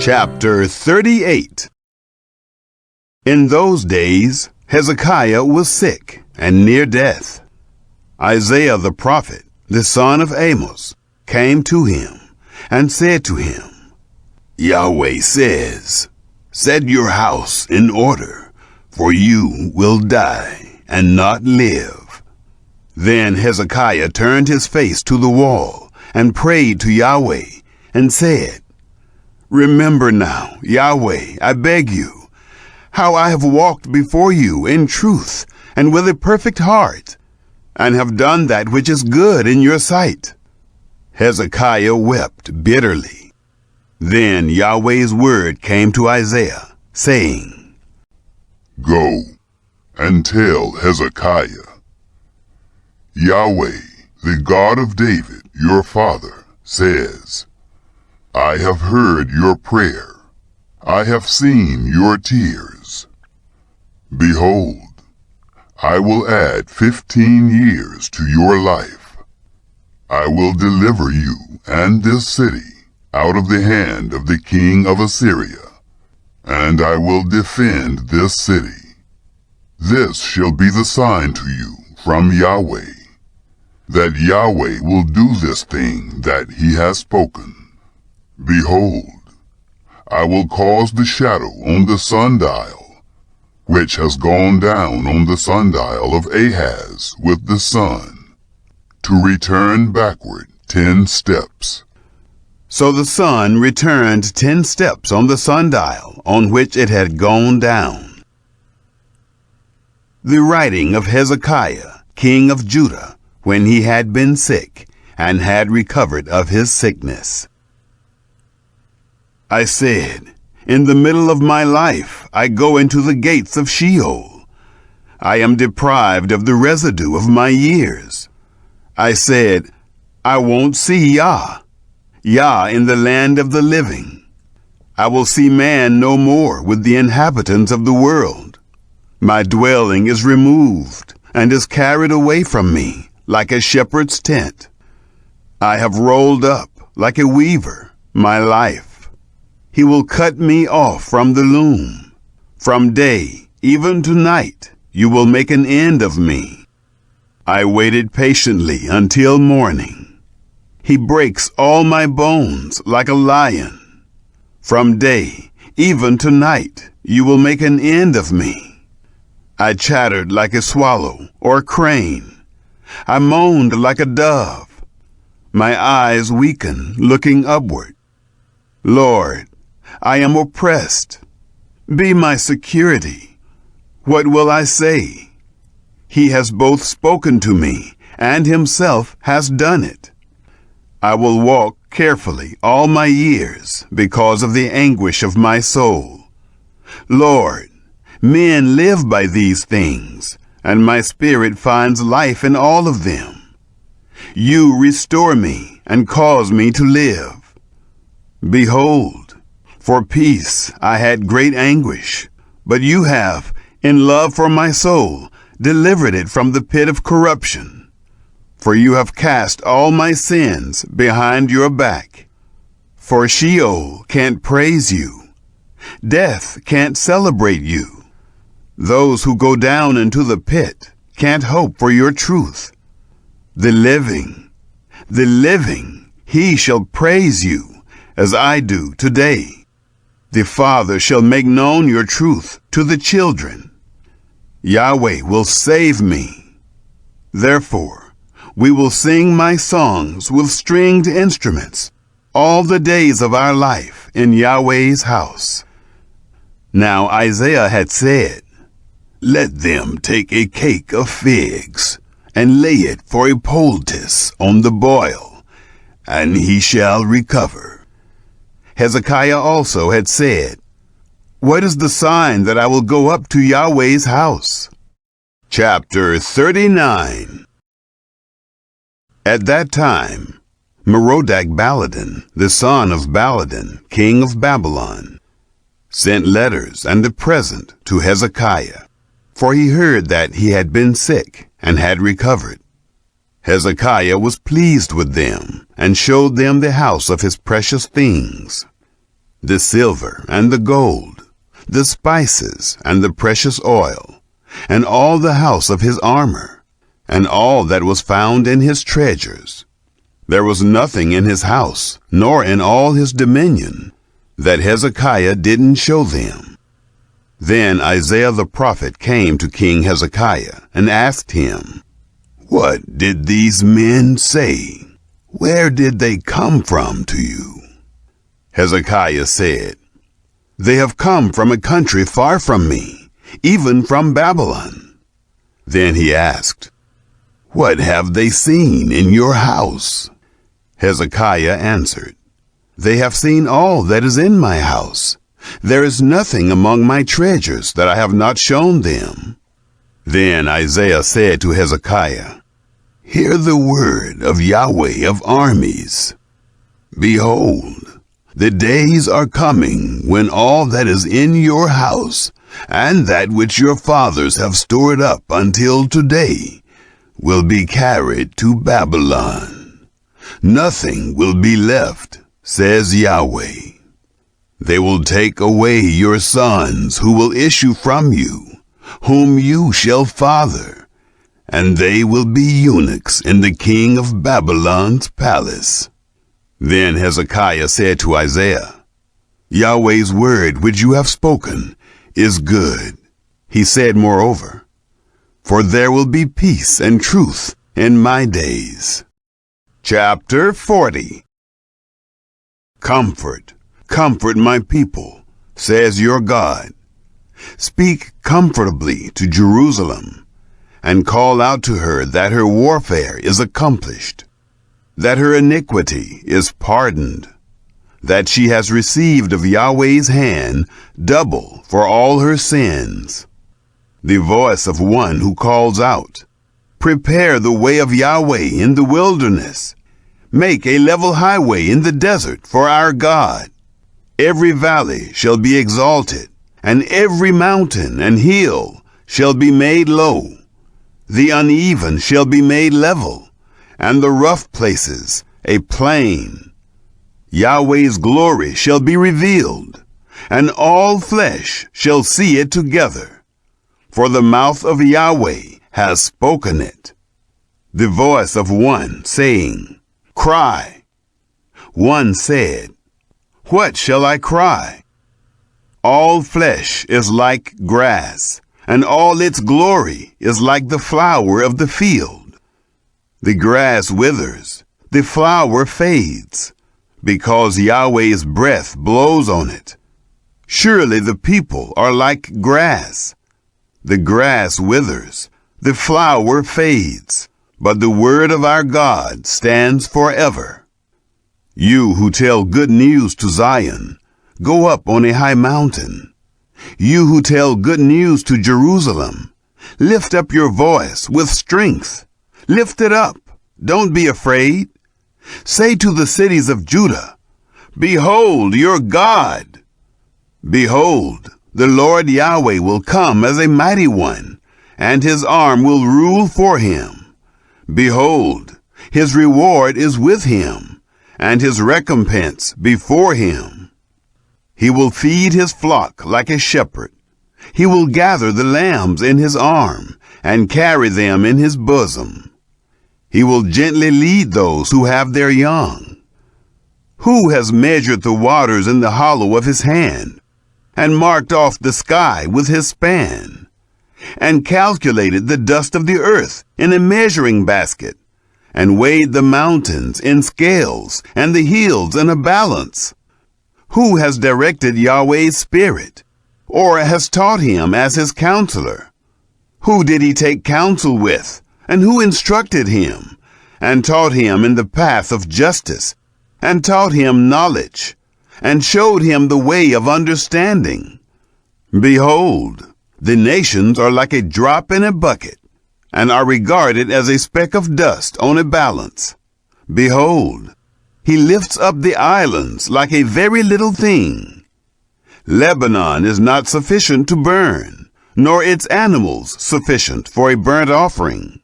Chapter 38. In those days, Hezekiah was sick and near death. Isaiah the prophet, the son of Amos, came to him and said to him, Yahweh says, set your house in order, for you will die and not live. Then Hezekiah turned his face to the wall and prayed to Yahweh and said, Remember now, Yahweh, I beg you, how I have walked before you in truth and with a perfect heart, and have done that which is good in your sight. Hezekiah wept bitterly. Then Yahweh's word came to Isaiah, saying, Go and tell Hezekiah, Yahweh, the God of David, your father, says, I have heard your prayer. I have seen your tears. Behold, I will add 15 years to your life. I will deliver you and this city out of the hand of the king of Assyria, and I will defend this city. This shall be the sign to you from Yahweh, that Yahweh will do this thing that he has spoken. Behold, I will cause the shadow on the sundial, which has gone down on the sundial of Ahaz with the sun, to return backward 10 steps. So the sun returned 10 steps on the sundial on which it had gone down. The writing of Hezekiah, king of Judah, when he had been sick and had recovered of his sickness. I said, in the middle of my life, I go into the gates of Sheol. I am deprived of the residue of my years. I said, I won't see Yah in the land of the living. I will see man no more with the inhabitants of the world. My dwelling is removed and is carried away from me like a shepherd's tent. I have rolled up like a weaver my life. He will cut me off from the loom. From day, even to night, you will make an end of me. I waited patiently until morning. He breaks all my bones like a lion. From day, even to night, you will make an end of me. I chattered like a swallow or crane. I moaned like a dove. My eyes weaken, looking upward. Lord, I am oppressed. Be my security. What will I say? He has both spoken to me and himself has done it. I will walk carefully all my years because of the anguish of my soul. Lord, men live by these things, and my spirit finds life in all of them. You restore me and cause me to live. Behold, for peace I had great anguish, but you have, in love for my soul, delivered it from the pit of corruption. For you have cast all my sins behind your back. For Sheol can't praise you. Death can't celebrate you. Those who go down into the pit can't hope for your truth. The living, he shall praise you, as I do today. The Father shall make known your truth to the children. Yahweh will save me. Therefore, we will sing my songs with stringed instruments all the days of our life in Yahweh's house. Now Isaiah had said, Let them take a cake of figs and lay it for a poultice on the boil, and he shall recover. Hezekiah also had said, What is the sign that I will go up to Yahweh's house? Chapter 39. At that time, Merodach-Baladan, the son of Baladan, king of Babylon, sent letters and a present to Hezekiah, for he heard that he had been sick and had recovered. Hezekiah was pleased with them and showed them the house of his precious things. the silver and the gold, the spices and the precious oil, and all the house of his armor, and all that was found in his treasures. There was nothing in his house, nor in all his dominion, that Hezekiah didn't show them. Then Isaiah the prophet came to King Hezekiah and asked him, "What did these men say? Where did they come from to you?" Hezekiah said, "They have come from a country far from me, even from Babylon." Then he asked, "What have they seen in your house?" Hezekiah answered, "They have seen all that is in my house. There is nothing among my treasures that I have not shown them." Then Isaiah said to Hezekiah, "Hear the word of Yahweh of armies. Behold, the days are coming when all that is in your house, and that which your fathers have stored up until today, will be carried to Babylon. Nothing will be left, says Yahweh. They will take away your sons who will issue from you, whom you shall father, and they will be eunuchs in the king of Babylon's palace." Then Hezekiah said to Isaiah, "Yahweh's word which you have spoken is good." He said moreover, "For there will be peace and truth in my days." Chapter 40. Comfort, comfort my people, says your God. Speak comfortably to Jerusalem, and call out to her that her warfare is accomplished, that her iniquity is pardoned, that she has received of Yahweh's hand double for all her sins. The voice of one who calls out, "Prepare the way of Yahweh in the wilderness. Make a level highway in the desert for our God. Every valley shall be exalted, and every mountain and hill shall be made low. The uneven shall be made level, and the rough places a plain. Yahweh's glory shall be revealed, and all flesh shall see it together. For the mouth of Yahweh has spoken it." The voice of one saying, "Cry." One said, "What shall I cry?" All flesh is like grass, and all its glory is like the flower of the field. The grass withers, the flower fades, because Yahweh's breath blows on it. Surely the people are like grass. The grass withers, the flower fades, but the word of our God stands forever. You who tell good news to Zion, go up on a high mountain. You who tell good news to Jerusalem, lift up your voice with strength. Lift it up. Don't be afraid. Say to the cities of Judah, "Behold your God." Behold, the Lord Yahweh will come as a mighty one, and his arm will rule for him. Behold, his reward is with him, and his recompense before him. He will feed his flock like a shepherd. He will gather the lambs in his arm, and carry them in his bosom. He will gently lead those who have their young. Who has measured the waters in the hollow of his hand, and marked off the sky with his span, and calculated the dust of the earth in a measuring basket, and weighed the mountains in scales, and the hills in a balance? Who has directed Yahweh's spirit, or has taught him as his counselor? Who did he take counsel with, and who instructed him, and taught him in the path of justice, and taught him knowledge, and showed him the way of understanding? Behold, the nations are like a drop in a bucket, and are regarded as a speck of dust on a balance. Behold, he lifts up the islands like a very little thing. Lebanon is not sufficient to burn, nor its animals sufficient for a burnt offering.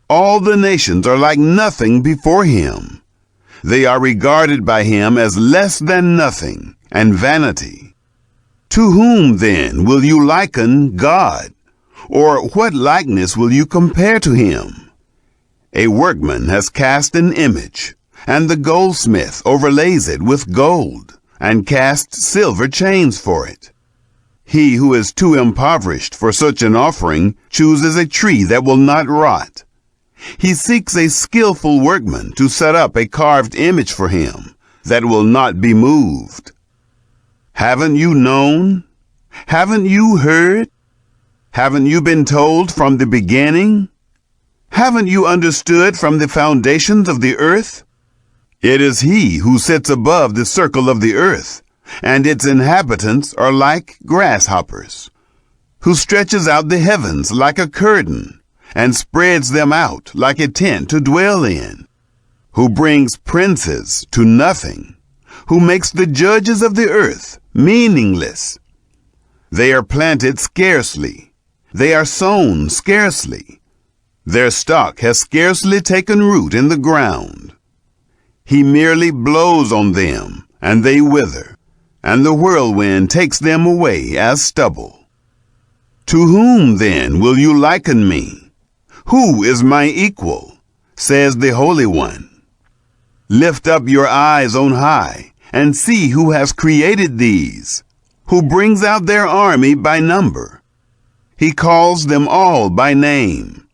All the nations are like nothing before him. They are regarded by him as less than nothing, and vanity. To whom then will you liken God? Or what likeness will you compare to him? A workman has cast an image, and the goldsmith overlays it with gold, and casts silver chains for it. He who is too impoverished for such an offering chooses a tree that will not rot. He seeks a skillful workman to set up a carved image for him that will not be moved. Haven't you known? Haven't you heard? Haven't you been told from the beginning? Haven't you understood from the foundations of the earth? It is he who sits above the circle of the earth, and its inhabitants are like grasshoppers, who stretches out the heavens like a curtain, and spreads them out like a tent to dwell in, who brings princes to nothing, who makes the judges of the earth meaningless. They are planted scarcely, they are sown scarcely. Their stock has scarcely taken root in the ground. He merely blows on them, and they wither, and the whirlwind takes them away as stubble. To whom then will you liken me? Who is my equal? Says the Holy One. Lift up your eyes on high, and see who has created these, who brings out their army by number. He calls them all by name,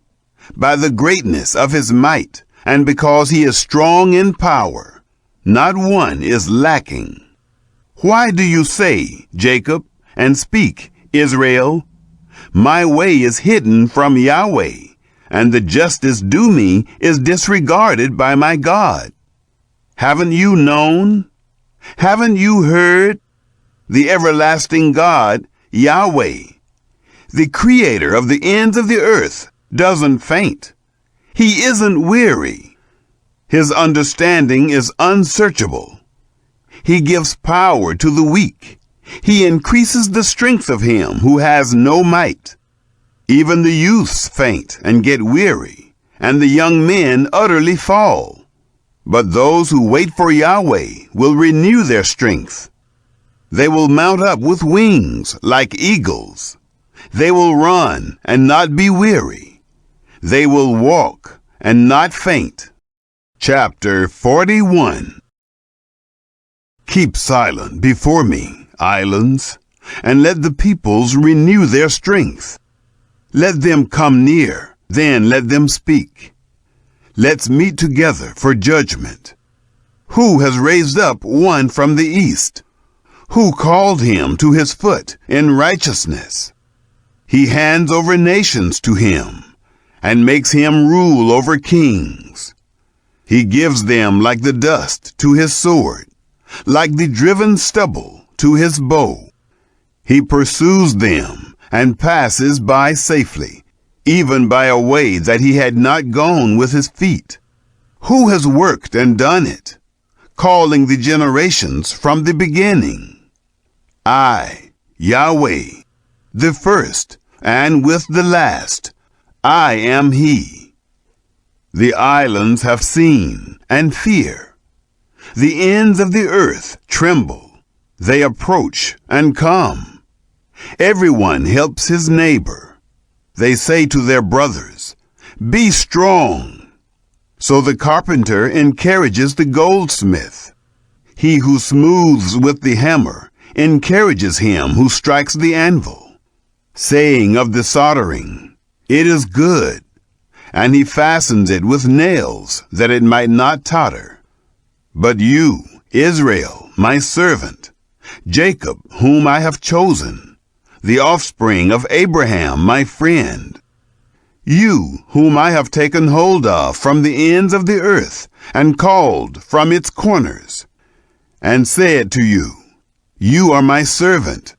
by the greatness of his might, and because he is strong in power, not one is lacking. Why do you say, Jacob, and speak, Israel? My way is hidden from Yahweh, and the justice due me is disregarded by my God. Haven't you known? Haven't you heard? The everlasting God, Yahweh, the creator of the ends of the earth, doesn't faint. He isn't weary. His understanding is unsearchable. He gives power to the weak. He increases the strength of him who has no might. Even the youths faint and get weary, and the young men utterly fall. But those who wait for Yahweh will renew their strength. They will mount up with wings like eagles. They will run and not be weary. They will walk and not faint. Chapter 41. Keep silent before me, islands, and let the peoples renew their strength. Let them come near, then let them speak. Let's meet together for judgment. Who has raised up one from the east? Who called him to his foot in righteousness? He hands over nations to him, and makes him rule over kings. He gives them like the dust to his sword, like the driven stubble to his bow. He pursues them and passes by safely, even by a way that he had not gone with his feet. Who has worked and done it, calling the generations from the beginning? I, Yahweh, the first, and with the last, I am he. The islands have seen and fear. The ends of the earth tremble. They approach and come. Everyone helps his neighbor. They say to their brothers, "Be strong." So the carpenter encourages the goldsmith. He who smooths with the hammer encourages him who strikes the anvil, saying of the soldering, "It is good." And he fastens it with nails, that it might not totter. But you, Israel, my servant, Jacob, whom I have chosen, the offspring of Abraham, my friend, you whom I have taken hold of from the ends of the earth, and called from its corners, and said to you, "You are my servant.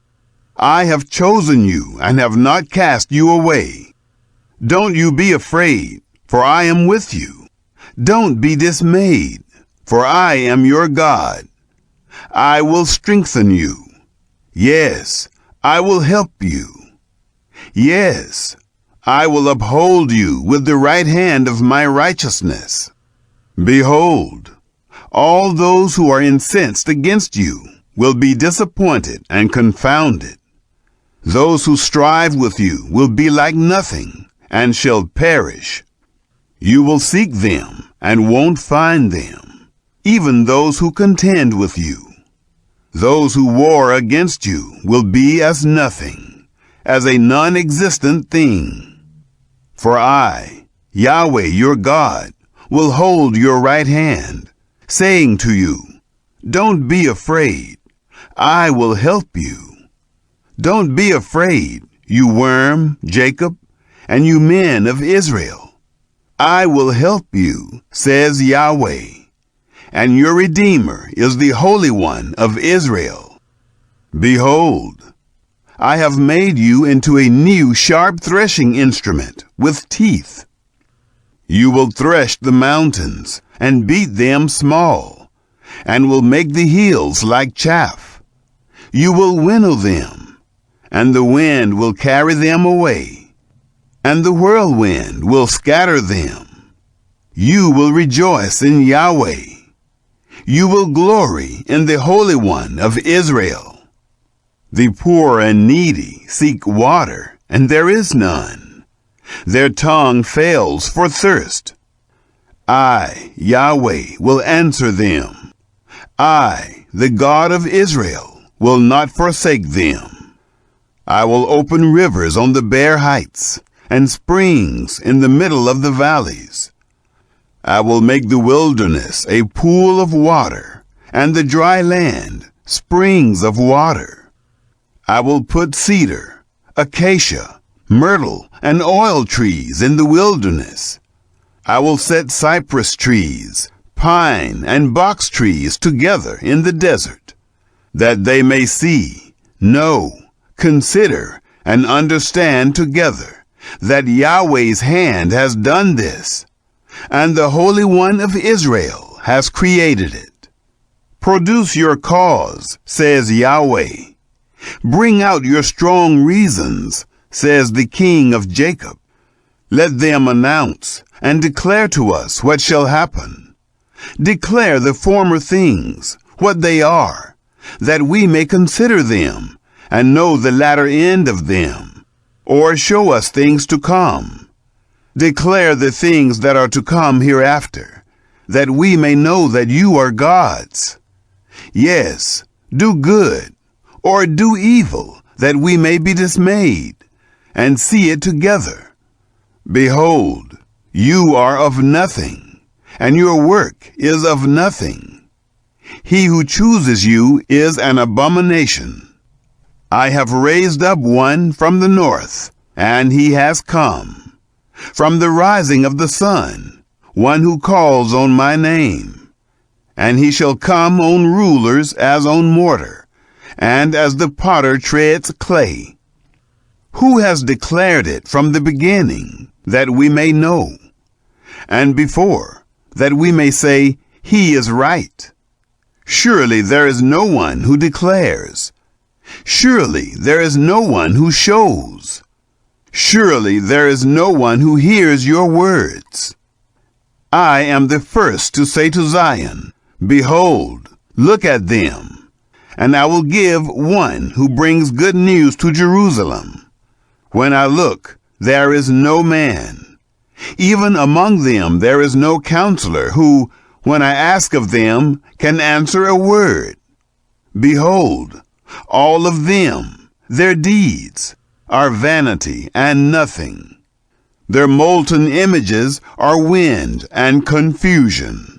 I have chosen you and have not cast you away. Don't you be afraid, for I am with you. Don't be dismayed, for I am your God. I will strengthen you. Yes, I will help you. Yes, I will uphold you with the right hand of my righteousness. Behold, all those who are incensed against you will be disappointed and confounded. Those who strive with you will be like nothing and shall perish. You will seek them and won't find them, even those who contend with you. Those who war against you will be as nothing, as a non-existent thing. For I, Yahweh your God, will hold your right hand, saying to you, don't be afraid, I will help you. Don't be afraid, you worm, Jacob, and you men of Israel. I will help you, says Yahweh, and your Redeemer is the Holy One of Israel. Behold, I have made you into a new sharp threshing instrument with teeth. You will thresh the mountains and beat them small, and will make the hills like chaff. You will winnow them, and the wind will carry them away, and the whirlwind will scatter them. You will rejoice in Yahweh. You will glory in the Holy One of Israel. The poor and needy seek water, and there is none. Their tongue fails for thirst. I, Yahweh, will answer them. I, the God of Israel, will not forsake them. I will open rivers on the bare heights, and springs in the middle of the valleys. I will make the wilderness a pool of water, and the dry land springs of water. I will put cedar, acacia, myrtle, and oil trees in the wilderness. I will set cypress trees, pine, and box trees together in the desert, that they may see, know, consider, and understand together that Yahweh's hand has done this, and the Holy One of Israel has created it. Produce your cause, says Yahweh. Bring out your strong reasons, says the King of Jacob. Let them announce and declare to us what shall happen. Declare the former things, what they are, that we may consider them and know the latter end of them, or show us things to come. Declare the things that are to come hereafter, that we may know that you are gods. Yes, do good, or do evil, that we may be dismayed, and see it together. Behold, you are of nothing, and your work is of nothing. He who chooses you is an abomination. I have raised up one from the north, and he has come. From the rising of the sun, one who calls on my name. And he shall come on rulers as on mortar, and as the potter treads clay. Who has declared it from the beginning, that we may know? And before, that we may say, he is right. Surely there is no one who declares. Surely there is no one who shows. Surely there is no one who hears your words. I am the first to say to Zion, behold, look at them. And I will give one who brings good news to Jerusalem. When I look, there is no man. Even among them there is no counselor who, when I ask of them, can answer a word. Behold, all of them, their deeds, are vanity and nothing. Their molten images are wind and confusion.